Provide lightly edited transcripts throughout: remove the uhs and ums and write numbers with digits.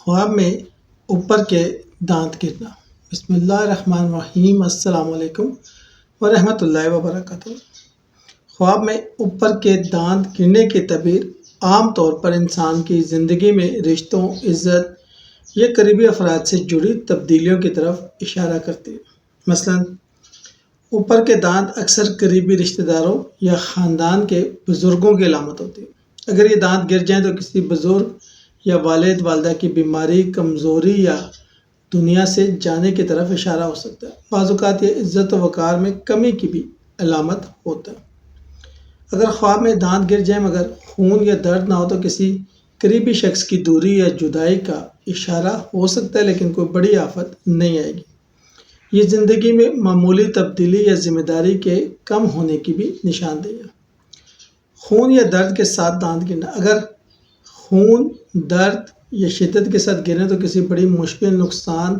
خواب میں اوپر کے دانت گرنا۔ بسم اللہ الرحمن الرحیم۔ السلام علیکم ورحمۃ اللہ وبرکاتہ۔ خواب میں اوپر کے دانت گرنے کی تعبیر عام طور پر انسان کی زندگی میں رشتوں، عزت یا قریبی افراد سے جڑی تبدیلیوں کی طرف اشارہ کرتی ہے۔ مثلاً اوپر کے دانت اکثر قریبی رشتہ داروں یا خاندان کے بزرگوں کی علامت ہوتی ہے۔ اگر یہ دانت گر جائیں تو کسی بزرگ یا والد والدہ کی بیماری، کمزوری یا دنیا سے جانے کی طرف اشارہ ہو سکتا ہے۔ بعض اوقات یہ عزت و وقار میں کمی کی بھی علامت ہوتا ہے۔ اگر خواب میں دانت گر جائیں مگر خون یا درد نہ ہو تو کسی قریبی شخص کی دوری یا جدائی کا اشارہ ہو سکتا ہے، لیکن کوئی بڑی آفت نہیں آئے گی۔ یہ زندگی میں معمولی تبدیلی یا ذمہ داری کے کم ہونے کی بھی نشاندہی ہے۔ خون یا درد کے ساتھ دانت گرنا۔ اگر خون، درد یا شدت کے ساتھ گریں تو کسی بڑی مشکل، نقصان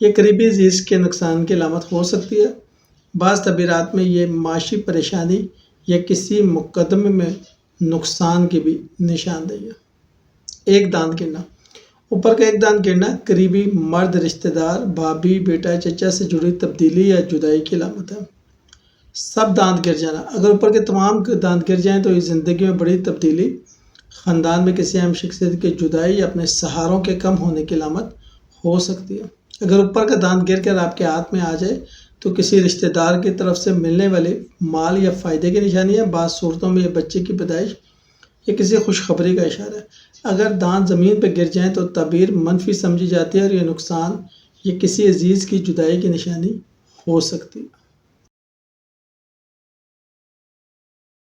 یا قریبی عزیز کے نقصان کی علامت ہو سکتی ہے۔ بعض تعبیرات میں یہ معاشی پریشانی یا کسی مقدمے میں نقصان کی بھی نشاندہی ہے۔ ایک دانت گرنا۔ اوپر کا ایک دانت گرنا قریبی مرد، رشتہ دار، بھابھی، بیٹا، چچا سے جڑی تبدیلی یا جدائی کی علامت ہے۔ سب دانت گر جانا۔ اگر اوپر کے تمام دانت گر جائیں تو یہ زندگی میں بڑی تبدیلی، خاندان میں کسی اہم شخصیت کی جدائی یا اپنے سہاروں کے کم ہونے کی علامت ہو سکتی ہے۔ اگر اوپر کا دانت گر کر آپ کے ہاتھ میں آ جائے تو کسی رشتہ دار کی طرف سے ملنے والے مال یا فائدے کی نشانی ہے۔ بعض صورتوں میں یہ بچے کی پیدائش یا کسی خوشخبری کا اشارہ ہے۔ اگر دانت زمین پر گر جائیں تو تعبیر منفی سمجھی جاتی ہے اور یہ نقصان یا کسی عزیز کی جدائی کی نشانی ہو سکتی ہے۔